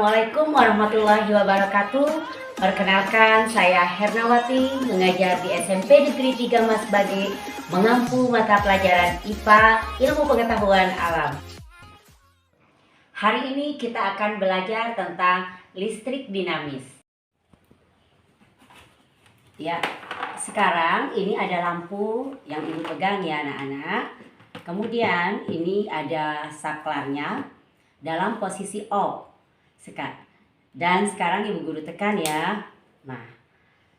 Assalamualaikum warahmatullahi wabarakatuh. Perkenalkan, saya Hernawati, mengajar di SMP Negeri 3 Mas Bage, mengampu mata pelajaran IPA, Ilmu Pengetahuan Alam. Hari ini kita akan belajar tentang listrik dinamis. Ya, sekarang ini ada lampu yang Ibu pegang ya anak-anak. Kemudian ini ada saklarnya dalam posisi off. Dan sekarang Ibu Guru tekan ya. Nah,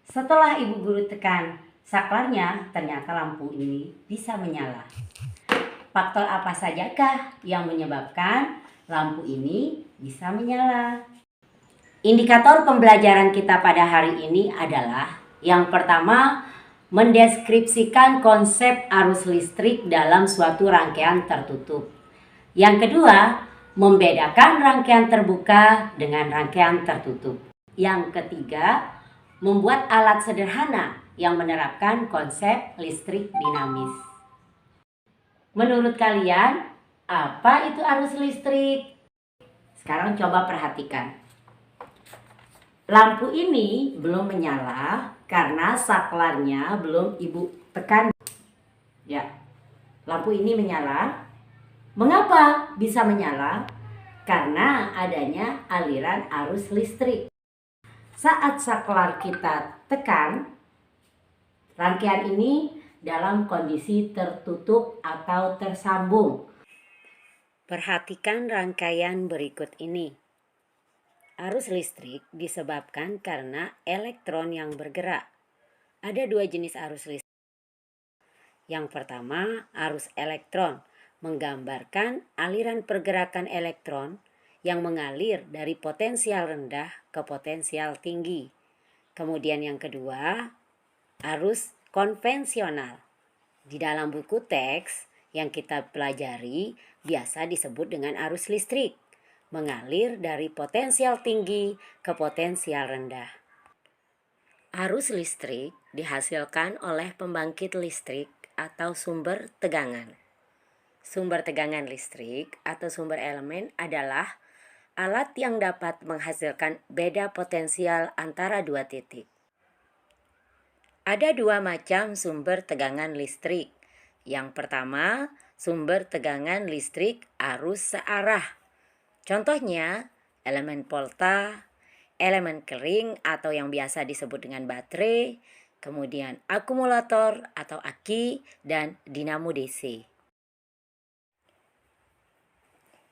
setelah Ibu Guru tekan saklarnya, ternyata lampu ini bisa menyala. Faktor apa sajakah yang menyebabkan lampu ini bisa menyala? Indikator pembelajaran kita pada hari ini adalah yang pertama, mendeskripsikan konsep arus listrik dalam suatu rangkaian tertutup. Yang kedua, membedakan rangkaian terbuka dengan rangkaian tertutup. Yang ketiga, membuat alat sederhana yang menerapkan konsep listrik dinamis. Menurut kalian, apa itu arus listrik? Sekarang coba perhatikan. Lampu ini belum menyala karena saklarnya belum Ibu tekan. Ya, lampu ini menyala. Mengapa bisa menyala? Karena adanya aliran arus listrik. Saat saklar kita tekan, rangkaian ini dalam kondisi tertutup atau tersambung. Perhatikan rangkaian berikut ini. Arus listrik disebabkan karena elektron yang bergerak. Ada dua jenis arus listrik. Yang pertama, arus elektron, menggambarkan aliran pergerakan elektron yang mengalir dari potensial rendah ke potensial tinggi. Kemudian yang kedua, arus konvensional. Di dalam buku teks yang kita pelajari biasa disebut dengan arus listrik, mengalir dari potensial tinggi ke potensial rendah. Arus listrik dihasilkan oleh pembangkit listrik atau sumber tegangan. Sumber tegangan listrik atau sumber elemen adalah alat yang dapat menghasilkan beda potensial antara dua titik. Ada dua macam sumber tegangan listrik. Yang pertama, sumber tegangan listrik arus searah. Contohnya, elemen volta, elemen kering atau yang biasa disebut dengan baterai, kemudian akumulator atau aki, dan dinamo DC.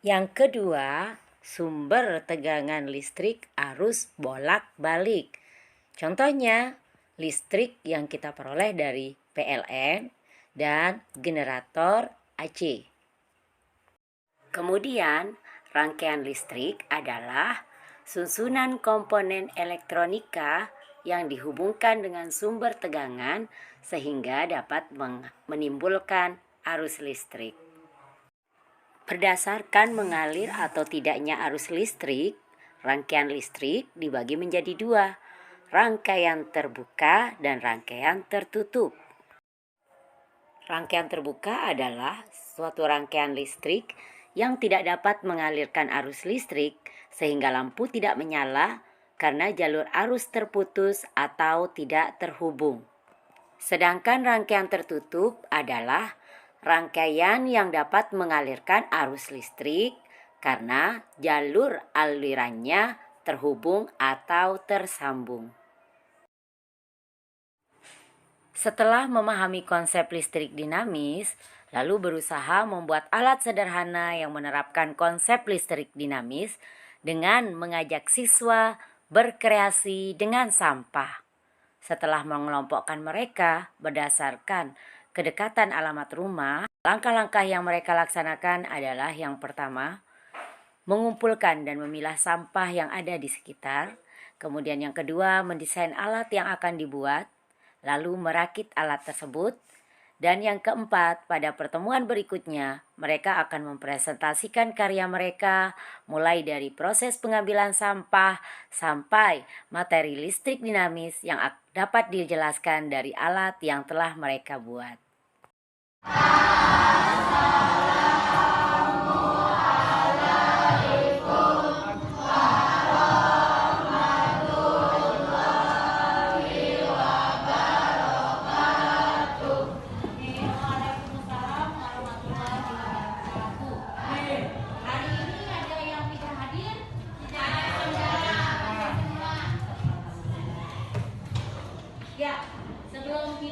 Yang kedua, sumber tegangan listrik arus bolak-balik. Contohnya, listrik yang kita peroleh dari PLN dan generator AC. Kemudian, rangkaian listrik adalah susunan komponen elektronika yang dihubungkan dengan sumber tegangan sehingga dapat menimbulkan arus listrik. Berdasarkan mengalir atau tidaknya arus listrik, rangkaian listrik dibagi menjadi dua, rangkaian terbuka dan rangkaian tertutup. Rangkaian terbuka adalah suatu rangkaian listrik yang tidak dapat mengalirkan arus listrik sehingga lampu tidak menyala karena jalur arus terputus atau tidak terhubung. Sedangkan rangkaian tertutup adalah rangkaian yang dapat mengalirkan arus listrik karena jalur alirannya terhubung atau tersambung. Setelah memahami konsep listrik dinamis, lalu berusaha membuat alat sederhana yang menerapkan konsep listrik dinamis dengan mengajak siswa berkreasi dengan sampah. Setelah mengelompokkan mereka berdasarkan kedekatan alamat rumah, langkah-langkah yang mereka laksanakan adalah yang pertama, mengumpulkan dan memilah sampah yang ada di sekitar. Kemudian yang kedua, mendesain alat yang akan dibuat, lalu merakit alat tersebut. Dan yang keempat, pada pertemuan berikutnya, mereka akan mempresentasikan karya mereka mulai dari proses pengambilan sampah sampai materi listrik dinamis yang dapat dijelaskan dari alat yang telah mereka buat. Assalamualaikum warahmatullahi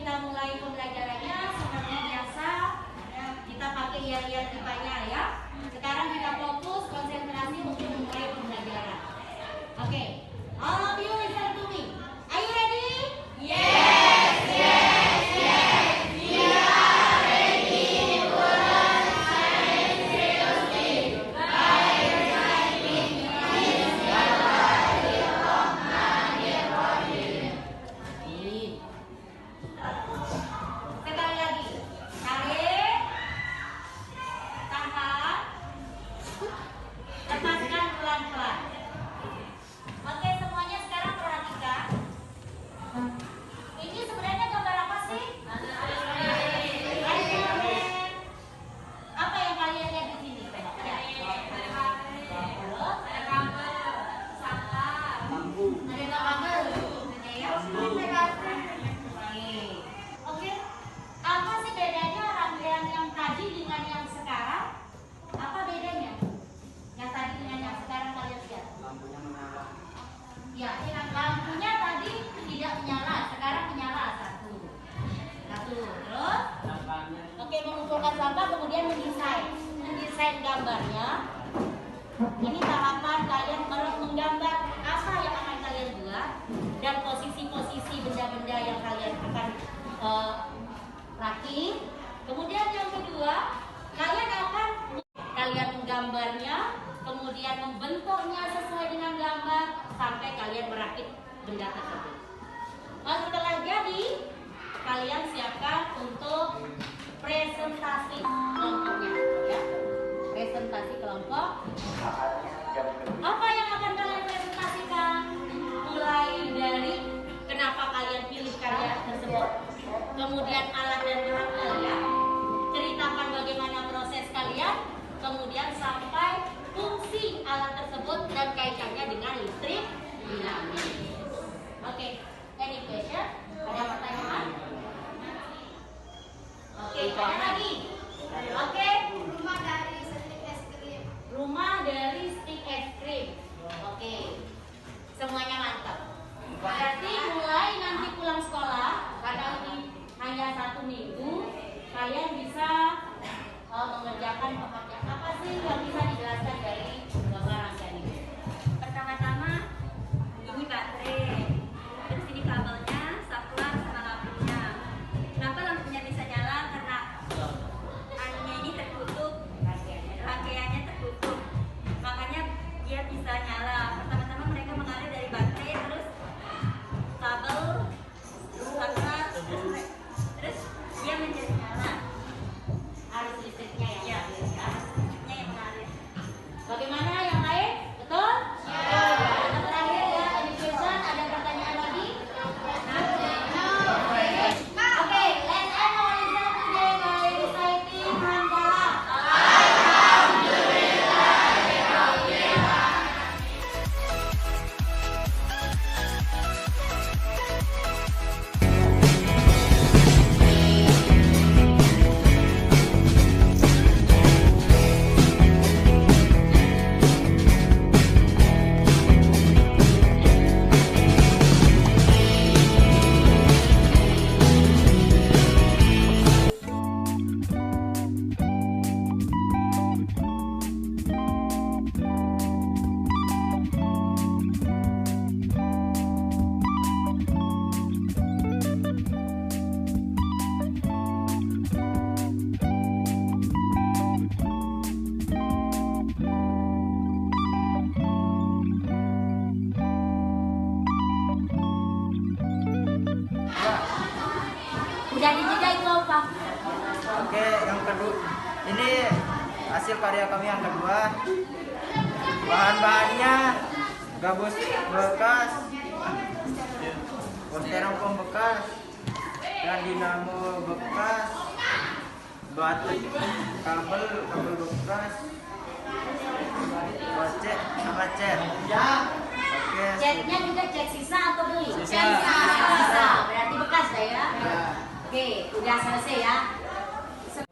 kita mulai pembelajarannya seperti biasa. Kita pakai yel-yel IPA-nya ya. Sekarang kita fokus konsentrasi untuk memulai pembelajaran. Oke, all of you listen to me. Are you ready? Yes, yes, yes. We are ready to learn science seriously by reciting Sekali lagi, tarik, tahan, lepaskan pelan-pelan. Oke, semuanya sekarang perhatikan. Ini sebenarnya gambar apa sih? Apa yang kalian lihat di sini? Oke, apa sih bedanya rangkaian yang tadi dengan yang sekarang? Apa bedanya? Yang tadi dengan yang sekarang kalian lihat? Lampunya menyala. Ya, lampunya tadi tidak menyala, sekarang menyala. Satu. Terus, oke, mengumpulkan sampah, kemudian mendesain gambarnya. Ini tahapan kalian menggambar apa yang akan kalian buat dan posisi-posisi benda-benda yang kalian akan rakit. Kemudian yang kedua, kalian menggambarnya, kemudian membentuknya sesuai dengan gambar sampai kalian merakit benda tersebut. Setelah jadi, kalian siapkan untuk presentasi kelompoknya, ya. Presentasi kelompok. Apa yang akan kalian presentasikan? Mulai dari kenapa kalian pilih karya tersebut, kemudian alat dan bahan kalian, ceritakan bagaimana proses kalian, kemudian sampai fungsi alat tersebut dan kaitannya dengan listrik dinamis. Oke, any question? Ada pertanyaan? Oke, ada lagi? Oke. Rumah dari stick es krim. Oke. Semuanya mantap. Berarti mulai nanti pulang sekolah, karena ini hanya 1 minggu, kalian bisa mengerjakan pekerjaan apa sih yang bisa dijelaskan dari gambar rangkaian ini? Pertama-tama ini baterai, terus ini kabelnya, saklar sama lampunya. Kenapa lampunya bisa nyala? Karena anunya ini tertutup, rangkaiannya tertutup, makanya dia bisa nyala. Pertama-tama mereka mengalir dari baterai, terus kabel, saklar, terus dia menjadi nyala. Arus listriknya ya. Ya, listriknya yang mengalir. Bagaimana yang lain? Betul? Ya. Yang terakhir ya, education. Ada pertanyaan lagi? Oke, let's end our lesson today by reciting hamdalah. Udah dijeda itu apa? Oke, yang kedua, ini hasil karya kami yang kedua. Bahan-bahannya gabus bekas, styrofoam bekas, dan dinamo bekas, batu, kabel bekas, bocek sama cat. Oke. Catnya juga cat sisa atau beli? Sisa. Sisa. Berarti bekas dah ya. Oke, udah selesai ya.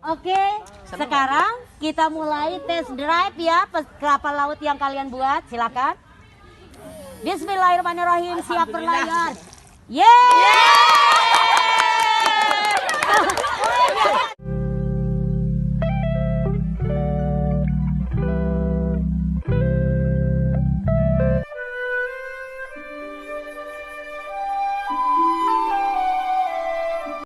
Oke, sekarang kita mulai test drive ya kapal laut yang kalian buat. Silakan. Bismillahirrahmanirrahim. Siap berlayar. Yeay!